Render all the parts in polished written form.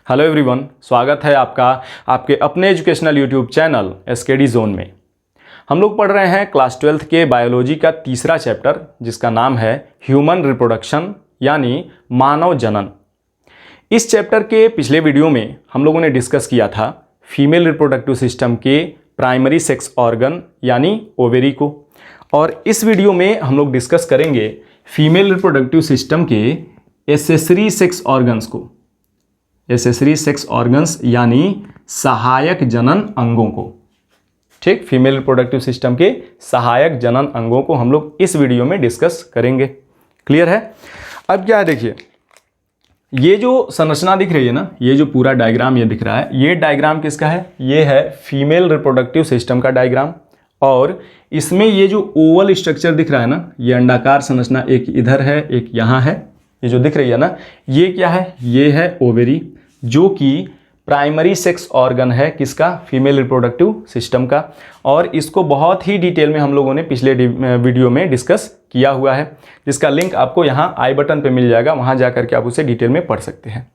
Hello everyone, स्वागत है आपका आपके अपने educational YouTube channel SKD zone में। हम लोग पढ़ रहे हैं क्लास 12th के बायोलॉजी का तीसरा चैप्टर, जिसका नाम है ह्यूमन रिप्रोडक्शन यानी मानव जनन। इस चैप्टर के पिछले वीडियो में हम लोगों ने डिस्कस किया था फीमेल रिप्रोडक्टिव सिस्टम के प्राइमरी सेक्स ऑर्गन यानी ओवेरी को, और इस वीडियो में हम लोग डिस्कस करेंगे फीमेल रिप्रोडक्टिव सिस्टम के एसेसरी सेक्स ऑर्गन्स को, एसेसरी सेक्स ऑर्गन्स यानी सहायक जनन अंगों को। ठीक, फीमेल रिप्रोडक्टिव सिस्टम के सहायक जनन अंगों को हम लोग इस वीडियो में डिस्कस करेंगे। क्लियर है? अब क्या है, देखिए ये जो संरचना दिख रही है ना, ये जो पूरा डायग्राम ये दिख रहा है, ये डायग्राम किसका है? ये है फीमेल रिप्रोडक्टिव सिस्टम का डायग्राम। और इसमें ये जो ओवल स्ट्रक्चर दिख रहा है ना, ये अंडाकार संरचना एक इधर है एक यहाँ है, ये जो दिख रही है ना, ये क्या है? ये है ओवेरी, जो कि प्राइमरी सेक्स ऑर्गन है किसका? फीमेल रिप्रोडक्टिव सिस्टम का। और इसको बहुत ही डिटेल में हम लोगों ने पिछले वीडियो में डिस्कस किया हुआ है, जिसका लिंक आपको यहाँ आई बटन पे मिल जाएगा, वहाँ जा करके आप उसे डिटेल में पढ़ सकते हैं।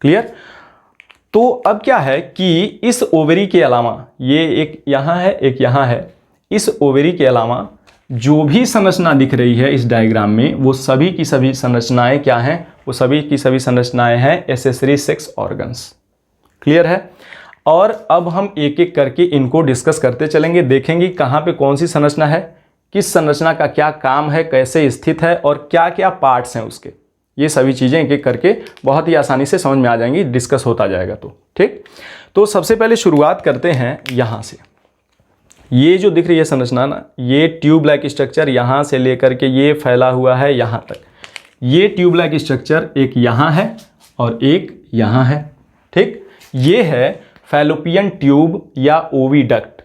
क्लियर? तो अब क्या है कि इस ओवेरी के अलावा, ये एक यहाँ है एक यहाँ है, इस ओवेरी के अलावा जो भी संरचना दिख रही है इस डायग्राम में, वो सभी की सभी संरचनाएं क्या हैं? वो सभी की सभी संरचनाएं हैं एसेसरी सेक्स ऑर्गन्स। क्लियर है? और अब हम एक एक करके इनको डिस्कस करते चलेंगे, देखेंगे कहाँ पे कौन सी संरचना है, किस संरचना का क्या काम है, कैसे स्थित है और क्या क्या पार्ट्स हैं उसके। ये सभी चीज़ें एक एक करके बहुत ही आसानी से समझ में आ जाएंगी, डिस्कस होता जाएगा। तो ठीक, तो सबसे पहले शुरुआत करते हैं यहाँ से। ये जो दिख रही है संरचना ना, ये ट्यूब लाइक स्ट्रक्चर यहाँ से लेकर के ये फैला हुआ है यहाँ तक। ये ट्यूब लाइक स्ट्रक्चर एक यहाँ है और एक यहाँ है। ठीक, ये है फैलोपियन ट्यूब या ओविडक्ट,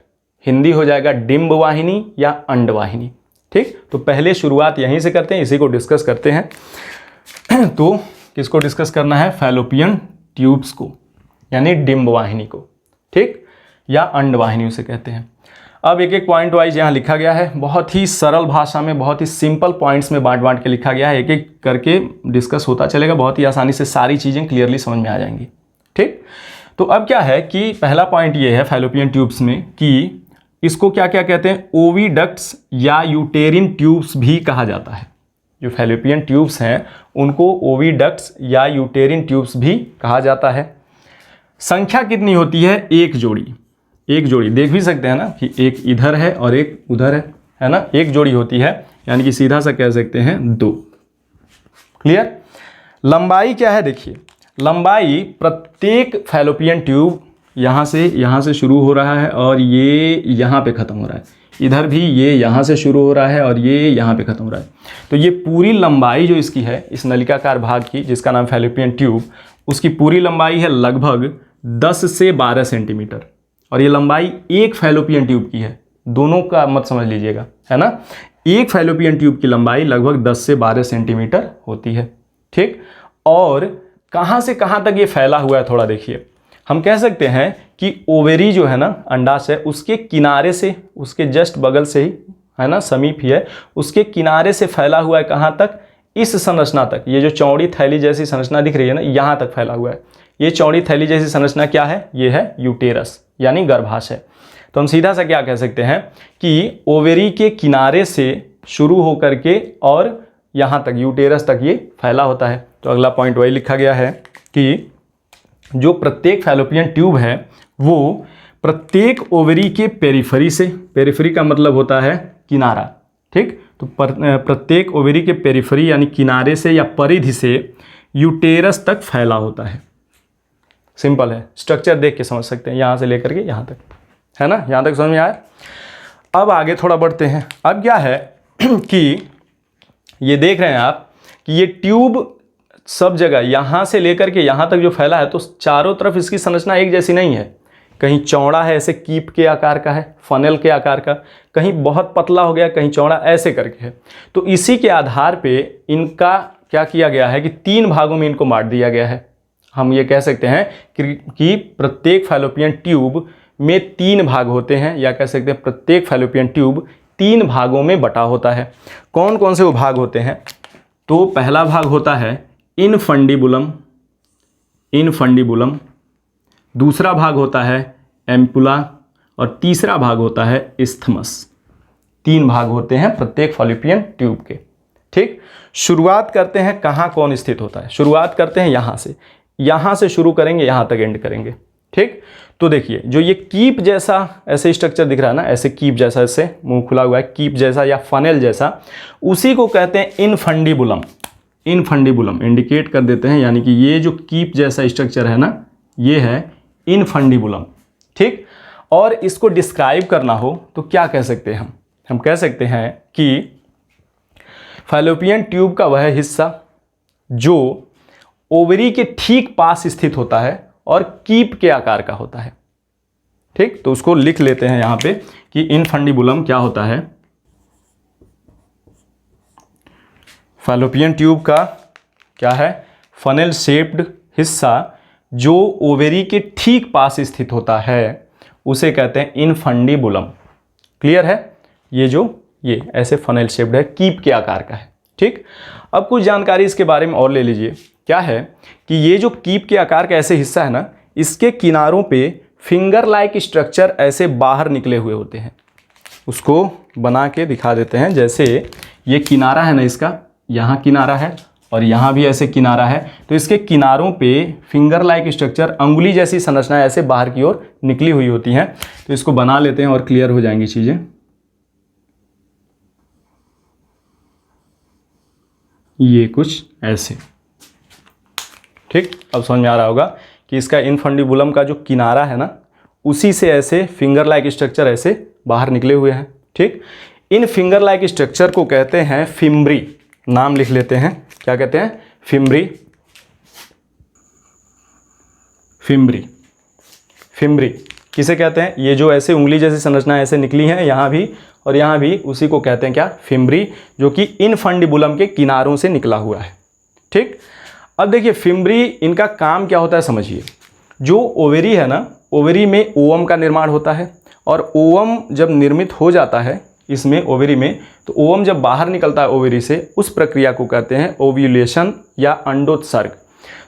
हिंदी हो जाएगा डिंब वाहिनी या अंडवाहिनी। ठीक, तो पहले शुरुआत यहीं से करते हैं, इसी को डिस्कस करते हैं। तो किसको डिस्कस करना है? फैलोपियन ट्यूब्स को, यानी डिंब वाहिनी को। ठीक, या अंडवाहिनी उसे कहते हैं। अब एक एक पॉइंट वाइज यहाँ लिखा गया है, बहुत ही सरल भाषा में, बहुत ही सिंपल पॉइंट्स में बांट बांट के लिखा गया है। एक एक करके डिस्कस होता चलेगा, बहुत ही आसानी से सारी चीज़ें क्लियरली समझ में आ जाएंगी। ठीक, तो अब क्या है कि पहला पॉइंट ये है फैलोपियन ट्यूब्स में कि इसको क्या क्या कहते हैं? ओविडक्ट्स या यूटेरिन ट्यूब्स भी कहा जाता है। जो फैलोपियन ट्यूब्स हैं उनको ओविडक्ट्स या यूटेरिन ट्यूब्स भी कहा जाता है। संख्या कितनी होती है? एक जोड़ी। एक जोड़ी देख भी सकते हैं ना कि एक इधर है और एक उधर है ना, एक जोड़ी होती है, यानी कि सीधा सा कह सकते हैं 2। क्लियर? लंबाई क्या है? देखिए लंबाई प्रत्येक फैलोपियन ट्यूब यहाँ से शुरू हो रहा है और ये यहाँ पे ख़त्म हो रहा है, इधर भी ये यहाँ से शुरू हो रहा है और ये यहाँ पे ख़त्म हो रहा है। तो ये पूरी लंबाई जो इसकी है, इस नलिकाकार भाग की जिसका नाम फैलोपियन ट्यूब, उसकी पूरी लंबाई है लगभग 10 से 12 सेंटीमीटर। और ये लंबाई एक फैलोपियन ट्यूब की है, दोनों का मत समझ लीजिएगा, है ना। एक फैलोपियन ट्यूब की लंबाई लगभग 10 से 12 सेंटीमीटर होती है। ठीक, और कहाँ से कहाँ तक ये फैला हुआ है थोड़ा देखिए। हम कह सकते हैं कि ओवेरी जो है ना, अंडाशय, उसके किनारे से, उसके जस्ट बगल से ही है ना, समीप ही है, उसके किनारे से फैला हुआ है कहाँ तक? इस संरचना तक। ये जो चौड़ी थैली जैसी संरचना दिख रही है ना, यहाँ तक फैला हुआ है। ये चौड़ी थैली जैसी संरचना क्या है? ये है यूटेरस यानी गर्भाशय। तो हम सीधा सा क्या कह सकते हैं कि ओवेरी के किनारे से शुरू होकर के और यहाँ तक यूटेरस तक ये फैला होता है। तो अगला पॉइंट वही लिखा गया है कि जो प्रत्येक फैलोपियन ट्यूब है वो प्रत्येक ओवेरी के पेरिफेरी से, पेरिफेरी का मतलब होता है किनारा। ठीक, तो प्रत्येक ओवेरी के पेरिफेरी यानी किनारे से या परिधि से यूटेरस तक फैला होता है। सिंपल है, स्ट्रक्चर देख के समझ सकते हैं, यहाँ से लेकर के यहाँ तक, है ना। यहाँ तक समझ में आया? अब आगे थोड़ा बढ़ते हैं। अब क्या है कि ये देख रहे हैं आप कि ये ट्यूब सब जगह यहाँ से लेकर के यहाँ तक जो फैला है, तो चारों तरफ इसकी संरचना एक जैसी नहीं है। कहीं चौड़ा है, ऐसे कीप के आकार का है, फनल के आकार का, कहीं बहुत पतला हो गया, कहीं चौड़ा, ऐसे करके है। तो इसी के आधार पे इनका क्या किया गया है कि 3 भागों में इनको बांट दिया गया है। हम ये कह सकते हैं कि प्रत्येक फैलोपियन ट्यूब में 3 भाग होते हैं, या कह सकते हैं प्रत्येक फैलोपियन ट्यूब 3 भागों में बटा होता है। कौन कौन से वो भाग होते हैं? तो पहला भाग होता है इनफंडिबुलम, इनफंडिबुलम, दूसरा भाग होता है एम्पुला और तीसरा भाग होता है इस्थमस। 3 भाग होते हैं प्रत्येक फॉलोपियन ट्यूब के। ठीक, शुरुआत करते हैं कहाँ कौन स्थित होता है। शुरुआत करते हैं यहाँ से शुरू करेंगे, यहाँ तक एंड करेंगे। ठीक, तो देखिए जो ये कीप जैसा ऐसे स्ट्रक्चर दिख रहा है ना, ऐसे कीप जैसा, ऐसे मुंह खुला हुआ है, कीप जैसा या फनेल जैसा, उसी को कहते हैं इनफंडिबुलम। इनफंडिबुलम इंडिकेट कर देते हैं, यानी कि ये जो कीप जैसा स्ट्रक्चर है ना, ये है इनफंडिबुलम। ठीक, और इसको डिस्क्राइब करना हो तो क्या कह सकते हैं हम कह सकते हैं कि फैलोपियन ट्यूब का वह हिस्सा जो ओवरी के ठीक पास स्थित होता है और कीप के आकार का होता है। ठीक, तो उसको लिख लेते हैं यहाँ पे कि इनफंडिबुलम क्या होता है। फैलोपियन ट्यूब का क्या है, फनेल शेप्ड हिस्सा जो ओवेरी के ठीक पास स्थित होता है उसे कहते हैं इनफंडिबुलम। क्लियर है, ये ऐसे फनेल शेप्ड है, कीप के आकार का है। ठीक, अब कुछ जानकारी इसके बारे में और ले लीजिए। क्या है कि ये जो कीप के आकार का ऐसे हिस्सा है ना, इसके किनारों पे फिंगर लाइक स्ट्रक्चर ऐसे बाहर निकले हुए होते हैं। उसको बना के दिखा देते हैं। जैसे ये किनारा है ना, इसका यहाँ किनारा है और यहाँ भी ऐसे किनारा है, तो इसके किनारों पे फिंगर लाइक स्ट्रक्चर, अंगुली जैसी संरचना ऐसे बाहर की ओर निकली हुई होती हैं। तो इसको बना लेते हैं और क्लियर हो जाएंगी चीज़ें। ये कुछ ऐसे। ठीक, अब समझ में आ रहा होगा कि इसका इनफंडिबुलम का जो किनारा है ना, उसी से ऐसे फिंगर लाइक स्ट्रक्चर ऐसे बाहर निकले हुए हैं। ठीक, इन फिंगर लाइक स्ट्रक्चर को कहते हैं फिम्ब्री। नाम लिख लेते हैं, क्या कहते हैं, फिम्ब्री। फिम्ब्री, फिम्ब्री किसे कहते हैं, ये जो ऐसे उंगली जैसी संरचना ऐसे निकली है यहाँ भी और यहाँ भी, उसी को कहते हैं क्या, फिम्ब्री, जो कि इनफंडिबुलम के किनारों से निकला हुआ है। ठीक, अब देखिए फिम्ब्री, इनका काम क्या होता है समझिए। जो ओवेरी है ना, ओवेरी में ओवम का निर्माण होता है और ओवम जब निर्मित हो जाता है इसमें ओवेरी में, तो ओवम जब बाहर निकलता है ओवेरी से, उस प्रक्रिया को कहते हैं ओव्यूलेशन या अंडोत्सर्ग।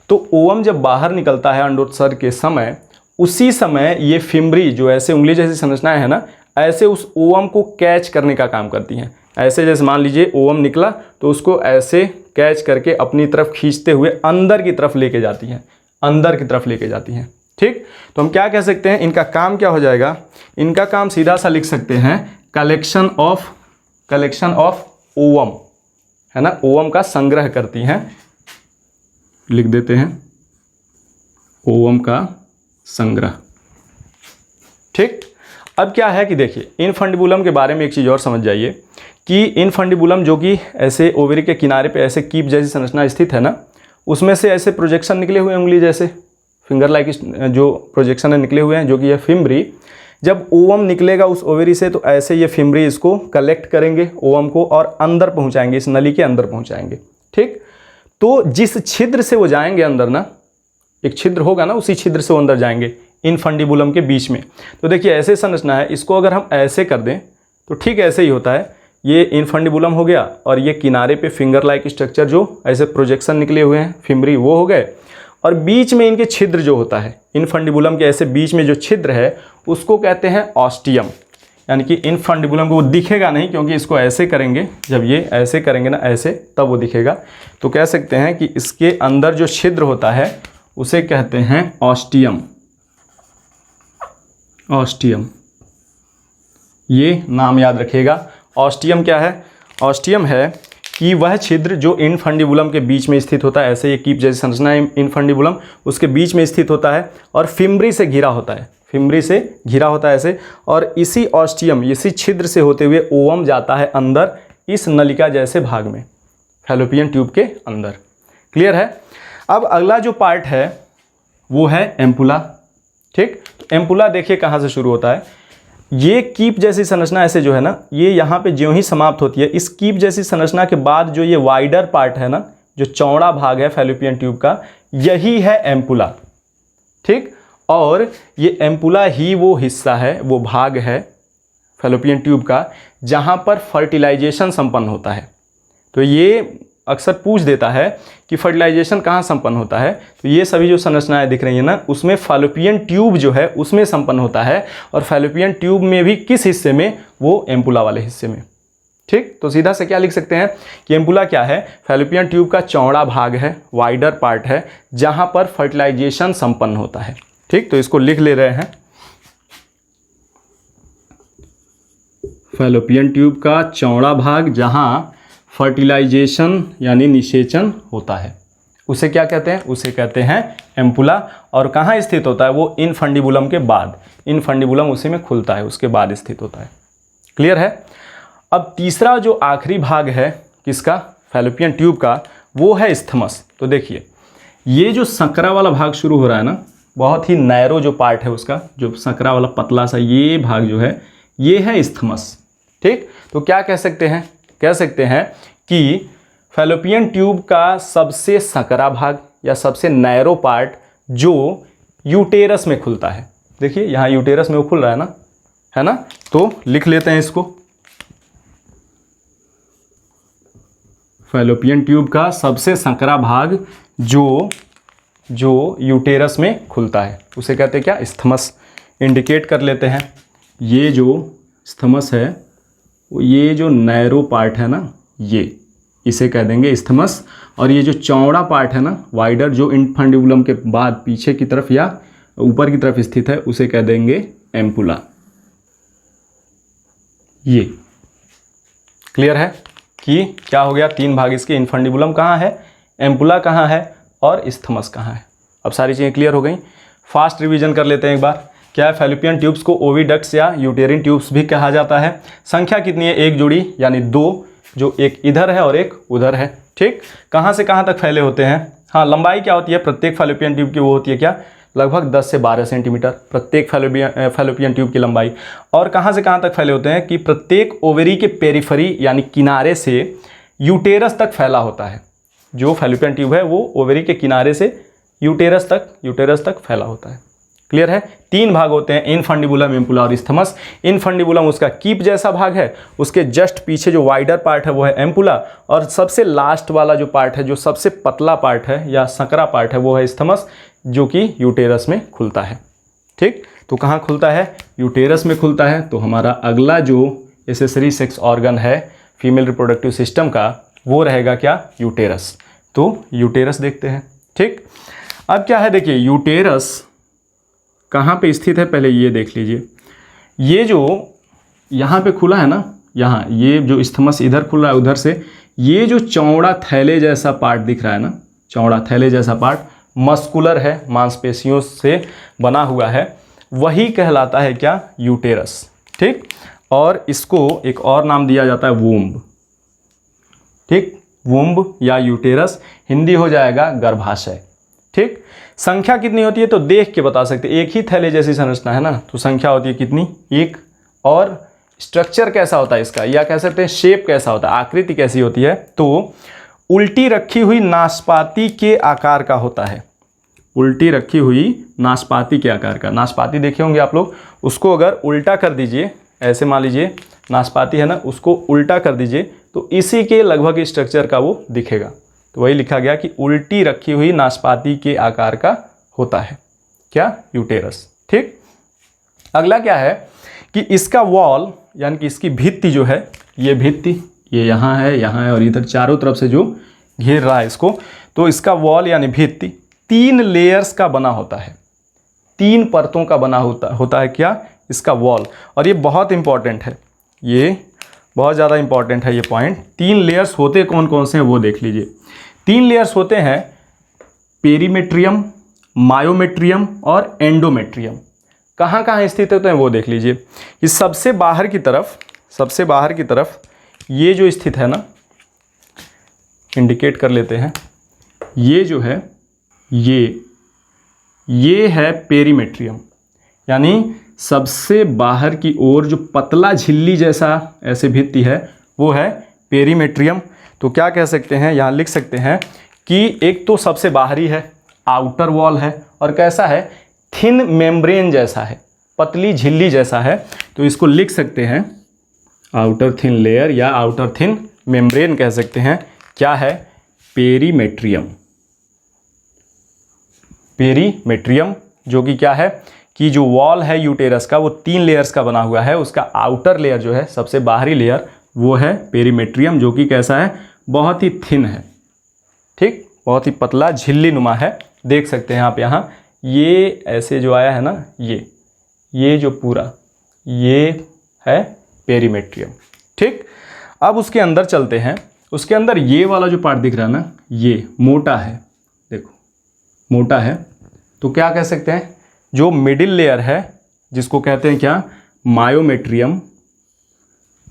तो ओवम जब बाहर निकलता है अंडोत्सर्ग के समय, उसी समय ये फिम्ब्री जो ऐसे उंगली जैसी संरचनाएं है ना, ऐसे उस ओवम को कैच करने का काम करती हैं। ऐसे जैसे मान लीजिए ओवम निकला तो उसको ऐसे कैच करके अपनी तरफ खींचते हुए अंदर की तरफ लेके जाती हैं, अंदर की तरफ लेके जाती हैं। ठीक, तो हम क्या कह सकते हैं, इनका काम क्या हो जाएगा, इनका काम सीधा सा लिख सकते हैं कलेक्शन ऑफ ओवम, है ना, ओवम का संग्रह करती हैं। लिख देते हैं ओवम का संग्रह। ठीक, अब क्या है कि देखिए इनफंडिबुलम के बारे में एक चीज़ और समझ जाइए कि इनफंडिबुलम जो कि ऐसे ओवेरी के किनारे पे ऐसे कीप जैसी संरचना स्थित है ना, उसमें से ऐसे प्रोजेक्शन निकले हुए हैं, उंगली जैसे फिंगर लाइक जो प्रोजेक्शन है निकले हुए हैं, जो कि यह फिम्ब्री। जब ओवम निकलेगा उस ओवेरी से तो ऐसे ये फिम्ब्री इसको कलेक्ट करेंगे ओवम को और अंदर पहुंचाएंगे, इस नली के अंदर पहुंचाएंगे। ठीक, तो जिस छिद्र से वो जाएंगे अंदर ना, एक छिद्र होगा ना, उसी छिद्र से वो अंदर जाएंगे इनफंडिबुलम के बीच में। तो देखिए ऐसे संरचना है, इसको अगर हम ऐसे कर दें तो ठीक ऐसे ही होता है। ये इनफंडिबुलम हो गया और ये किनारे पे फिंगर लाइक स्ट्रक्चर जो ऐसे प्रोजेक्शन निकले हुए हैं फिम्ब्री, वो हो गए, और बीच में इनके छिद्र जो होता है, इनफंडिबुलम के ऐसे बीच में जो छिद्र है उसको कहते हैं ऑस्टियम। यानी कि इनफंडिबुलम को वो दिखेगा नहीं, क्योंकि इसको ऐसे करेंगे, जब ये ऐसे करेंगे ना ऐसे, तब वो दिखेगा। तो कह सकते हैं कि इसके अंदर जो छिद्र होता है उसे कहते हैं ऑस्टियम। ऑस्टियम, ये नाम याद रखिएगा। ऑस्टियम क्या है, ऑस्टियम है कि वह छिद्र जो इनफंडिबुलम के बीच में स्थित होता है, ऐसे ये कीप जैसी संरचना है इनफंडिबुलम, उसके बीच में स्थित होता है और फिम्ब्री से घिरा होता है, फिम्ब्री से घिरा होता है ऐसे, और इसी ऑस्टियम, इसी छिद्र से होते हुए ओवम जाता है अंदर इस नलिका जैसे भाग में, फैलोपियन ट्यूब के अंदर। क्लियर है। अब अगला जो पार्ट है वो है एम्पुला। ठीक, तो एम्पुला देखिए कहाँ से शुरू होता है। ये कीप जैसी संरचना ऐसे जो है ना, ये यहाँ पे ज्यों ही समाप्त होती है, इस कीप जैसी संरचना के बाद जो ये वाइडर पार्ट है ना, जो चौड़ा भाग है फैलोपियन ट्यूब का, यही है एम्पुला। ठीक, और ये एम्पुला ही वो हिस्सा है, वो भाग है फैलोपियन ट्यूब का जहाँ पर फर्टिलाइजेशन संपन्न होता है। तो ये अक्सर पूछ देता है कि फर्टिलाइजेशन कहाँ संपन्न होता है, तो ये सभी जो संरचनाएं दिख रही हैं ना, उसमें फैलोपियन ट्यूब जो है उसमें संपन्न होता है। और फैलोपियन ट्यूब में भी किस हिस्से में, वो एम्पुला वाले हिस्से में। ठीक, तो सीधा से क्या लिख सकते हैं कि एम्पुला क्या है, फैलोपियन ट्यूब का चौड़ा भाग है, वाइडर पार्ट है, जहां पर फर्टिलाइजेशन संपन्न होता है। ठीक, तो इसको लिख ले रहे हैं, फैलोपियन ट्यूब का चौड़ा भाग जहां फर्टिलाइजेशन यानी निषेचन होता है, उसे क्या कहते हैं, उसे कहते हैं एम्पुला। और कहाँ स्थित होता है वो, इनफंडिबुलम के बाद, इनफंडिबुलम उसी में खुलता है, उसके बाद स्थित होता है। क्लियर है। अब तीसरा जो आखिरी भाग है किसका, फैलोपियन ट्यूब का, वो है इस्थमस। तो देखिए ये जो संकरा वाला भाग शुरू हो रहा है ना, बहुत ही नैरो जो पार्ट है उसका, जो संकरा वाला पतला सा ये भाग जो है, ये है इस्थमस। ठीक, तो क्या कह सकते हैं, कह सकते हैं कि फैलोपियन ट्यूब का सबसे संकरा भाग या सबसे नैरो पार्ट जो यूटेरस में खुलता है। देखिए यहाँ यूटेरस में वो खुल रहा है ना, तो लिख लेते हैं इसको, फैलोपियन ट्यूब का सबसे संकरा भाग जो यूटेरस में खुलता है उसे कहते हैं क्या, इस्थमस। इंडिकेट कर लेते हैं, ये जो इस्थमस है, ये जो नैरो पार्ट है ना, ये इसे कह देंगे इस्थमस। और ये जो चौड़ा पार्ट है ना, वाइडर, जो इनफंडिबुलम के बाद पीछे की तरफ या ऊपर की तरफ स्थित है, उसे कह देंगे एम्पुला। ये क्लियर है कि क्या हो गया, तीन भाग इसके, इनफंडिबुलम कहाँ है, एम्पुला कहाँ है और इस्थमस कहाँ है। अब सारी चीज़ें क्लियर हो गई। फास्ट रिवीजन कर लेते हैं एक बार। क्या है, फैलोपियन ट्यूब्स को ओविडक्ट्स या यूटेरिन ट्यूब्स भी कहा जाता है। संख्या कितनी है, एक जोड़ी यानी दो, जो एक इधर है और एक उधर है। ठीक, कहाँ से कहाँ तक फैले होते हैं। हाँ, लंबाई क्या होती है प्रत्येक फैलोपियन ट्यूब की, वो होती है क्या, लगभग 10 से 12 सेंटीमीटर प्रत्येक फैलोपियन ट्यूब की लंबाई। और कहाँ से कहाँ तक फैले होते हैं कि प्रत्येक ओवेरी के पेरिफेरी यानी किनारे से यूटेरस तक फैला होता है। जो फैलोपियन ट्यूब है वो ओवेरी के किनारे से यूटेरस तक फैला होता है। क्लियर है। तीन भाग होते हैं, इनफंडिबुलम, एम्पुला और इस्थमस। इनफंडिबुलम उसका कीप जैसा भाग है, उसके जस्ट पीछे जो वाइडर पार्ट है वो है एम्पुला, और सबसे लास्ट वाला जो पार्ट है, जो सबसे पतला पार्ट है या संकरा पार्ट है, वो है इस्थमस, जो कि यूटेरस में खुलता है। ठीक, तो कहाँ खुलता है, यूटेरस में खुलता है। तो हमारा अगला जो एसेसरी सेक्स ऑर्गन है फीमेल रिप्रोडक्टिव सिस्टम का, वो रहेगा क्या, यूटेरस। तो यूटेरस देखते हैं। ठीक, अब क्या है, देखिए यूटेरस कहाँ पे स्थित है, पहले ये देख लीजिए। ये जो यहाँ पे खुला है ना, यहाँ ये जो इस्थमस इधर खुल रहा है उधर से, ये जो चौड़ा थैले जैसा पार्ट दिख रहा है ना, चौड़ा थैले जैसा पार्ट मस्कुलर है, मांसपेशियों से बना हुआ है, वही कहलाता है क्या, यूटेरस। ठीक, और इसको एक और नाम दिया जाता है वूम्ब। ठीक, वूम्ब या यूटेरस, हिंदी हो जाएगा गर्भाशय। ठीक, संख्या कितनी होती है तो देख के बता सकते, एक ही थैले जैसी संरचना है ना, तो संख्या होती है कितनी, एक। और स्ट्रक्चर कैसा होता है इसका, या कह सकते हैं शेप कैसा होता है, आकृति कैसी होती है, तो उल्टी रखी हुई नाशपाती के आकार का होता है। उल्टी रखी हुई नाशपाती के आकार का, नाशपाती देखे होंगे आप लोग, उसको अगर उल्टा कर दीजिए, ऐसे मान लीजिए नाशपाती है ना, उसको उल्टा कर दीजिए तो इसी के लगभग स्ट्रक्चर का वो दिखेगा। तो वही लिखा गया कि उल्टी रखी हुई नाशपाती के आकार का होता है क्या, यूटेरस। ठीक, अगला क्या है कि इसका वॉल यानी कि इसकी भित्ति जो है, ये भित्ति ये यहाँ है और इधर चारों तरफ से जो घेर रहा है इसको, तो इसका वॉल यानी भित्ति 3 लेयर्स का बना होता है, 3 परतों का बना होता है क्या, इसका वॉल। और ये बहुत इंपॉर्टेंट है, ये बहुत ज़्यादा इंपॉर्टेंट है ये पॉइंट। 3 लेयर्स होते कौन कौन से हैं वो देख लीजिए। 3 लेयर्स होते हैं पेरीमेट्रियम, मायोमेट्रियम और एंडोमेट्रियम। कहाँ कहाँ स्थित होते हैं वो देख लीजिए। कि सबसे बाहर की तरफ ये जो स्थित है ना, इंडिकेट कर लेते हैं, ये जो है ये है पेरीमेट्रियम, यानी सबसे बाहर की ओर जो पतला झिल्ली जैसा ऐसे भित्ति है वो है पेरीमेट्रियम। तो क्या कह सकते हैं, यहाँ लिख सकते हैं कि एक तो सबसे बाहरी है, आउटर वॉल है, और कैसा है, थिन मेम्ब्रेन जैसा है, पतली झिल्ली जैसा है। तो इसको लिख सकते हैं आउटर थिन लेयर या आउटर थिन मेम्ब्रेन कह सकते हैं। क्या है, पेरीमेट्रियम। पेरीमेट्रियम जो कि क्या है कि जो वॉल है यूटेरस का वो 3 लेयर्स का बना हुआ है। उसका आउटर लेयर जो है, सबसे बाहरी लेयर, वो है पेरीमेट्रियम, जो कि कैसा है, बहुत ही थिन है, ठीक, बहुत ही पतला झिल्ली नुमा है। देख सकते हैं आप यहाँ, ये ऐसे जो आया है ना, ये जो पूरा ये है पेरीमेट्रियम, ठीक। अब उसके अंदर चलते हैं। उसके अंदर ये वाला जो पार्ट दिख रहा है ना, ये मोटा है, देखो मोटा है। तो क्या कह सकते हैं, जो मिडिल लेयर है जिसको कहते हैं क्या, मायोमेट्रियम,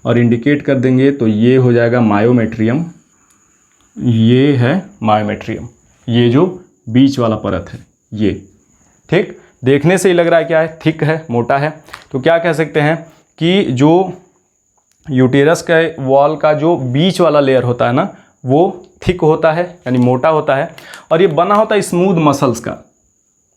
और इंडिकेट कर देंगे तो ये हो जाएगा मायोमेट्रियम। ये है मायोमेट्रियम, ये जो बीच वाला परत है ये, ठीक। देखने से ही लग रहा है क्या है, थिक है, मोटा है। तो क्या कह सकते हैं कि जो यूटेरस के वॉल का जो बीच वाला लेयर होता है ना, वो थिक होता है, यानी मोटा होता है, और ये बना होता है स्मूथ मसल्स का,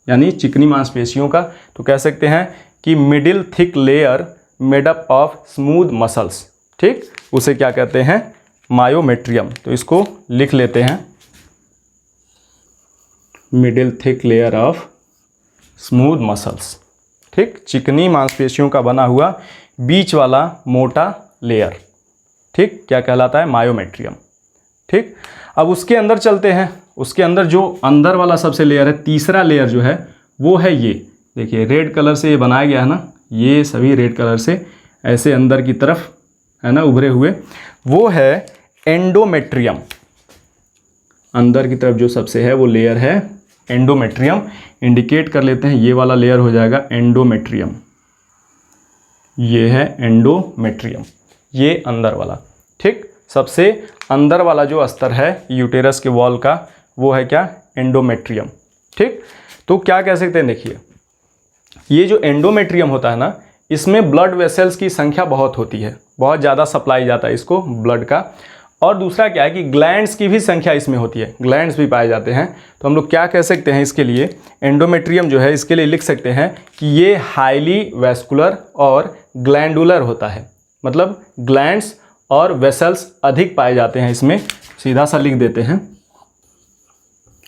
यानी चिकनी मांसपेशियों का। तो कह सकते हैं कि middle thick layer made up of smooth muscles, ठीक। उसे क्या कहते हैं, मायोमेट्रियम। तो इसको लिख लेते हैं, middle thick layer of smooth muscles, ठीक। चिकनी मांसपेशियों का बना हुआ बीच वाला मोटा लेयर, ठीक, क्या कहलाता है, मायोमेट्रियम, ठीक। अब उसके अंदर चलते हैं। उसके अंदर जो अंदर वाला सबसे लेयर है, तीसरा लेयर जो है वो है ये, देखिए रेड कलर से ये बनाया गया है ना, ये सभी रेड कलर से ऐसे अंदर की तरफ है ना उभरे हुए, वो है एंडोमेट्रियम। अंदर की तरफ जो सबसे है वो लेयर है एंडोमेट्रियम। इंडिकेट कर लेते हैं, ये वाला लेयर हो जाएगा एंडोमेट्रियम, ये है एंडोमेट्रियम, ये अंदर वाला, ठीक। सबसे अंदर वाला जो अस्तर है यूटेरस के वॉल का, वो है क्या, एंडोमेट्रियम, ठीक। तो क्या कह सकते हैं, देखिए ये जो एंडोमेट्रियम होता है ना, इसमें ब्लड वेसल्स की संख्या बहुत होती है, बहुत ज़्यादा सप्लाई जाता है इसको ब्लड का। और दूसरा क्या है कि ग्लैंड्स की भी संख्या इसमें होती है, ग्लैंड्स भी पाए जाते हैं। तो हम लोग क्या कह सकते हैं इसके लिए, एंडोमेट्रियम जो है इसके लिए लिख सकते हैं कि ये हाईली वैस्कुलर और ग्लैंडुलर होता है, मतलब ग्लैंड्स और वेसल्स अधिक पाए जाते हैं इसमें। सीधा सा लिख देते हैं,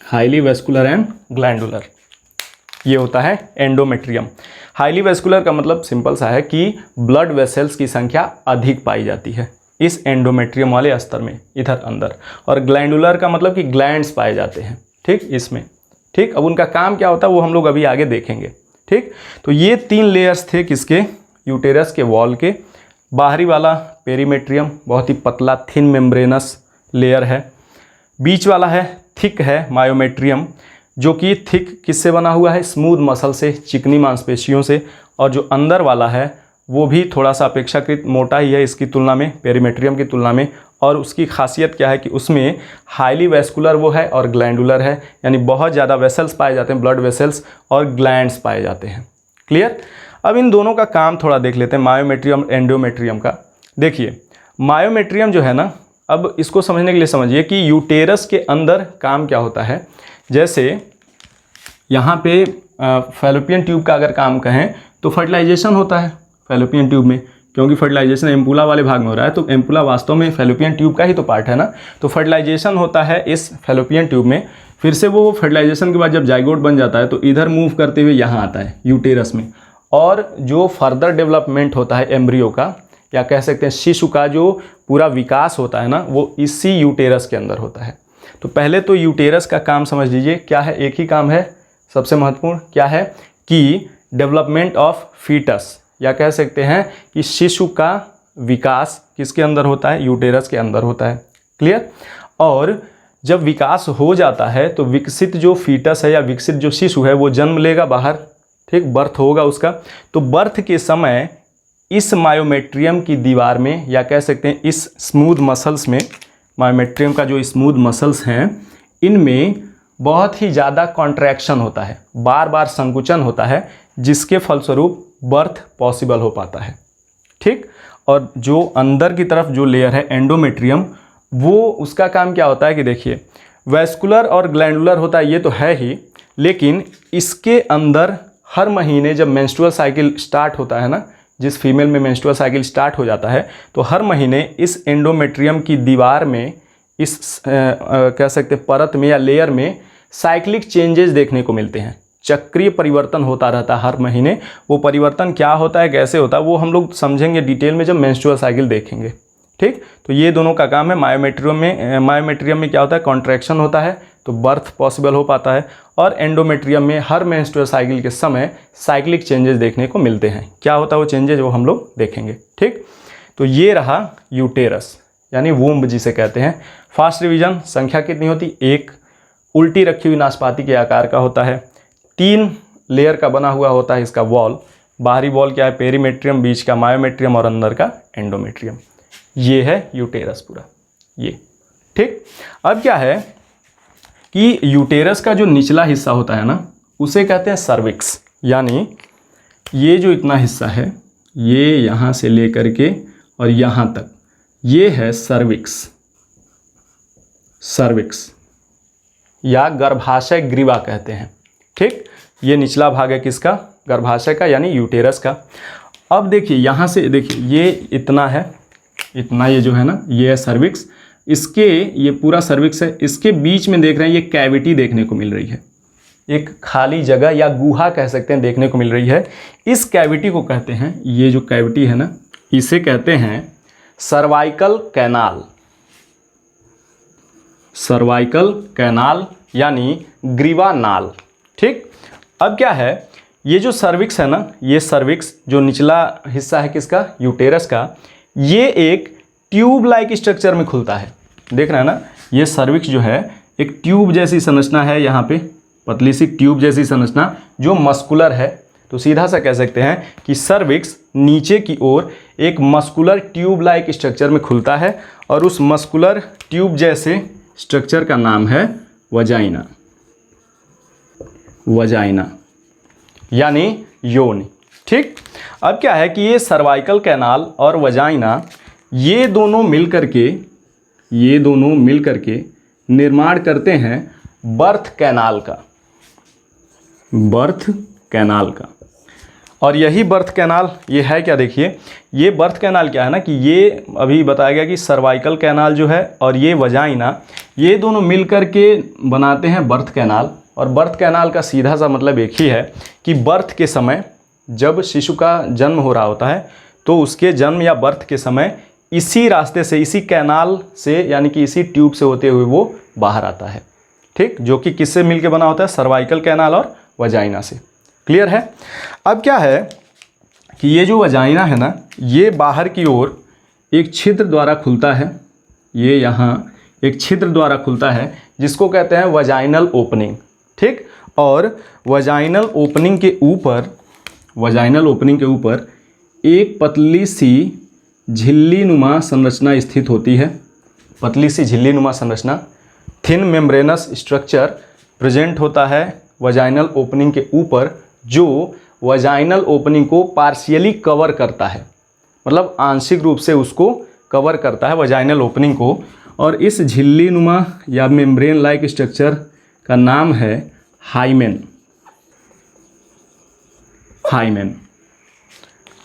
हाईली वैस्कुलर एंड ग्लैंडुलर, ये होता है एंडोमेट्रियम। हाईली वैस्कुलर का मतलब सिंपल सा है कि ब्लड वेसल्स की संख्या अधिक पाई जाती है इस एंडोमेट्रियम वाले अस्तर में, इधर अंदर। और ग्लैंडुलर का मतलब कि ग्लैंड्स पाए जाते हैं, ठीक, इसमें, ठीक। अब उनका काम क्या होता है वो हम लोग अभी आगे देखेंगे, ठीक। तो ये 3 लेयर्स थे किसके, यूटेरस के वॉल के। बाहरी वाला पेरीमेट्रियम बहुत ही पतला थिन मेम्ब्रेनस लेयर है। बीच वाला है थिक है मायोमेट्रियम, जो कि थिक किससे बना हुआ है, स्मूथ मसल से, चिकनी मांसपेशियों से। और जो अंदर वाला है वो भी थोड़ा सा अपेक्षाकृत मोटा ही है इसकी तुलना में, पेरीमेट्रियम की तुलना में। और उसकी खासियत क्या है कि उसमें हाईली वैस्कुलर वो है और ग्लैंडुलर है, यानी बहुत ज़्यादा वेसल्स पाए जाते हैं, ब्लड वेसल्स और ग्लैंड्स पाए जाते हैं। क्लियर। अब इन दोनों का काम थोड़ा देख लेते हैं, मायोमेट्रियम एंडोमेट्रियम का। देखिए मायोमेट्रियम जो है ना, अब इसको समझने के लिए समझिए कि यूटेरस के अंदर काम क्या होता है। जैसे यहाँ पे फैलोपियन ट्यूब का अगर काम कहें तो फर्टिलाइजेशन होता है फैलोपियन ट्यूब में, क्योंकि फर्टिलाइजेशन एम्पुला वाले भाग में हो रहा है। तो एम्पुला वास्तव में फैलोपियन ट्यूब का ही तो पार्ट है ना। तो फर्टिलाइजेशन होता है इस फैलोपियन ट्यूब में, फिर से वो फर्टिलाइजेशन के बाद जब जाइगोट बन जाता है तो इधर मूव करते हुए यहाँ आता है यूटेरस में। और जो फर्दर डेवलपमेंट होता है एम्ब्रियो का, या कह सकते हैं शिशु का जो पूरा विकास होता है ना, वो इसी यूटेरस के अंदर होता है। तो पहले तो यूटेरस का काम समझ लीजिए क्या है, एक ही काम है सबसे महत्वपूर्ण, क्या है कि डेवलपमेंट ऑफ फीटस, या कह सकते हैं कि शिशु का विकास किसके अंदर होता है, यूटेरस के अंदर होता है। क्लियर। और जब विकास हो जाता है तो विकसित जो फीटस है या विकसित जो शिशु है वो जन्म लेगा बाहर, ठीक, बर्थ होगा उसका। तो बर्थ के समय इस मायोमेट्रियम की दीवार में, या कह सकते हैं इस स्मूथ मसल्स में, मायोमेट्रियम का जो स्मूथ मसल्स हैं इनमें बहुत ही ज़्यादा कॉन्ट्रैक्शन होता है, बार बार संकुचन होता है, जिसके फलस्वरूप बर्थ पॉसिबल हो पाता है। ठीक। और जो अंदर की तरफ जो लेयर है एंडोमेट्रियम, वो उसका काम क्या होता है कि देखिए वैस्कुलर और ग्लैंडुलर होता है, ये तो है ही, लेकिन इसके अंदर हर महीने जब मेंस्ट्रुअल साइकिल स्टार्ट होता है ना, जिस फीमेल में मेंस्ट्रुअल साइकिल स्टार्ट हो जाता है, तो हर महीने इस एंडोमेट्रियम की दीवार में इस कह सकते परत में या लेयर में साइक्लिक चेंजेस देखने को मिलते हैं। चक्रीय परिवर्तन होता रहता है हर महीने। वो परिवर्तन क्या होता है, कैसे होता है, वो हम लोग समझेंगे डिटेल में जब मेंस्ट्रुअल साइकिल देखेंगे। ठीक, तो ये दोनों का काम है। मायोमेट्रियम में क्या होता है, कॉन्ट्रैक्शन होता है तो बर्थ पॉसिबल हो पाता है, और एंडोमेट्रियम में हर मेंस्ट्रुअल साइकिल के समय साइक्लिक चेंजेस देखने को मिलते हैं। क्या होता है वो चेंजेस, वो हम लोग देखेंगे। ठीक, तो ये रहा यूटेरस यानी वूम्ब जिसे कहते हैं। फास्ट रिवीजन, संख्या कितनी होती, एक, उल्टी रखी हुई नाशपाती के आकार का होता है, 3 लेयर का बना हुआ होता है इसका वॉल। बाहरी वॉल क्या है, पेरीमेट्रियम, बीच का मायोमेट्रियम और अंदर का एंडोमेट्रियम। ये है यूटेरस पूरा ये। ठीक, अब क्या है कि यूटेरस का जो निचला हिस्सा होता है ना, उसे कहते हैं सर्विक्स। यानी ये जो इतना हिस्सा है, ये यहाँ से लेकर के और यहाँ तक, ये है सर्विक्स। सर्विक्स या गर्भाशय ग्रीवा कहते हैं। ठीक, ये निचला भाग है किसका, गर्भाशय का यानी यूटेरस का। अब देखिए यहाँ से, देखिए ये इतना है, इतना ये जो है ना, ये है सर्विक्स। इसके, ये पूरा सर्विक्स है, इसके बीच में देख रहे हैं ये कैविटी देखने को मिल रही है, एक खाली जगह या गुहा कह सकते हैं देखने को मिल रही है। इस कैविटी को कहते हैं, ये जो कैविटी है ना, इसे कहते हैं सर्वाइकल कैनाल। सर्वाइकल कैनाल यानी ग्रीवा नाल। ठीक, अब क्या है, ये जो सर्विक्स है ना, ये सर्विक्स जो निचला हिस्सा है किसका, यूटेरस का, ये एक ट्यूब लाइक स्ट्रक्चर में खुलता है। देख रहे हैं ना, ये सर्विक्स जो है एक ट्यूब जैसी संरचना है, यहाँ पे पतली सी ट्यूब जैसी संरचना जो मस्कुलर है। तो सीधा सा कह सकते हैं कि सर्विक्स नीचे की ओर एक मस्कुलर ट्यूब लाइक स्ट्रक्चर में खुलता है, और उस मस्कुलर ट्यूब जैसे स्ट्रक्चर का नाम है वजाइना। वजाइना यानी योनि। ठीक, अब क्या है कि ये सर्वाइकल कैनाल और वजाइना, ये दोनों मिलकर के निर्माण करते हैं बर्थ कैनाल का। बर्थ कैनाल का, और यही बर्थ कैनाल ये है क्या, देखिए ये बर्थ कैनाल क्या है ना, कि ये अभी बताया गया कि सर्वाइकल कैनाल जो है और ये वजाइना, ये दोनों मिलकर के बनाते हैं बर्थ कैनाल। और बर्थ कैनाल का सीधा सा मतलब एक ही है कि बर्थ के समय, जब शिशु का जन्म हो रहा होता है, तो उसके जन्म या बर्थ के समय इसी रास्ते से, इसी कैनाल से, यानी कि इसी ट्यूब से होते हुए वो बाहर आता है। ठीक, जो कि किससे मिलके बना होता है, सर्वाइकल कैनाल और वजाइना से। क्लियर है। अब क्या है कि ये जो वजाइना है ना, ये बाहर की ओर एक छिद्र द्वारा खुलता है। ये यहाँ एक छिद्र द्वारा खुलता है जिसको कहते हैं वजाइनल ओपनिंग। ठीक, और वजाइनल ओपनिंग के ऊपर एक पतली सी झिल्लीनुमा संरचना स्थित होती है। पतली सी झिल्लीनुमा संरचना, थिन मेम्ब्रेनस स्ट्रक्चर प्रेजेंट होता है वजाइनल ओपनिंग के ऊपर, जो वजाइनल ओपनिंग को पार्शियली कवर करता है, मतलब आंशिक रूप से उसको कवर करता है वजाइनल ओपनिंग को। और इस झिल्लीनुमा या मेम्ब्रेन लाइक स्ट्रक्चर का नाम है हाइमेन।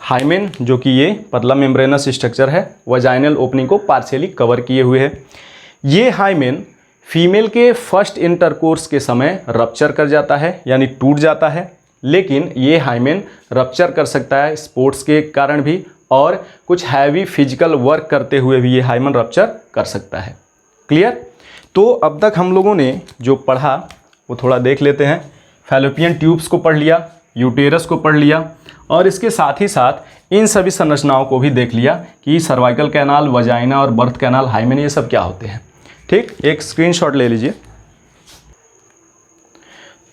हाइमेन जो कि ये पतला मेम्ब्रेनस स्ट्रक्चर है, वजाइनल ओपनिंग को पार्शियली कवर किए हुए है। ये हाइमेन फीमेल के फर्स्ट इंटरकोर्स के समय रप्चर कर जाता है, यानी टूट जाता है। लेकिन ये हाइमेन रप्चर कर सकता है स्पोर्ट्स के कारण भी, और कुछ हैवी फिजिकल वर्क करते हुए भी ये हाइमेन रप्चर कर सकता है। क्लियर। तो अब तक हम लोगों ने जो पढ़ा वो थोड़ा देख लेते हैं। फैलोपियन ट्यूब्स को पढ़ लिया, यूटेरस को पढ़ लिया, और इसके साथ ही साथ इन सभी संरचनाओं को भी देख लिया कि सर्वाइकल कैनाल, वजाइना और बर्थ कैनाल, हाइमेन, ये सब क्या होते हैं। ठीक, एक स्क्रीनशॉट ले लीजिए।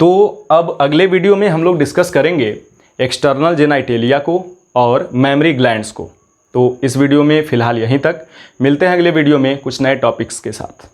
तो अब अगले वीडियो में हम लोग डिस्कस करेंगे एक्सटर्नल जेनाइटेलिया को और मेमरी ग्लैंड्स को। तो इस वीडियो में फ़िलहाल यहीं तक, मिलते हैं अगले वीडियो में कुछ नए टॉपिक्स के साथ।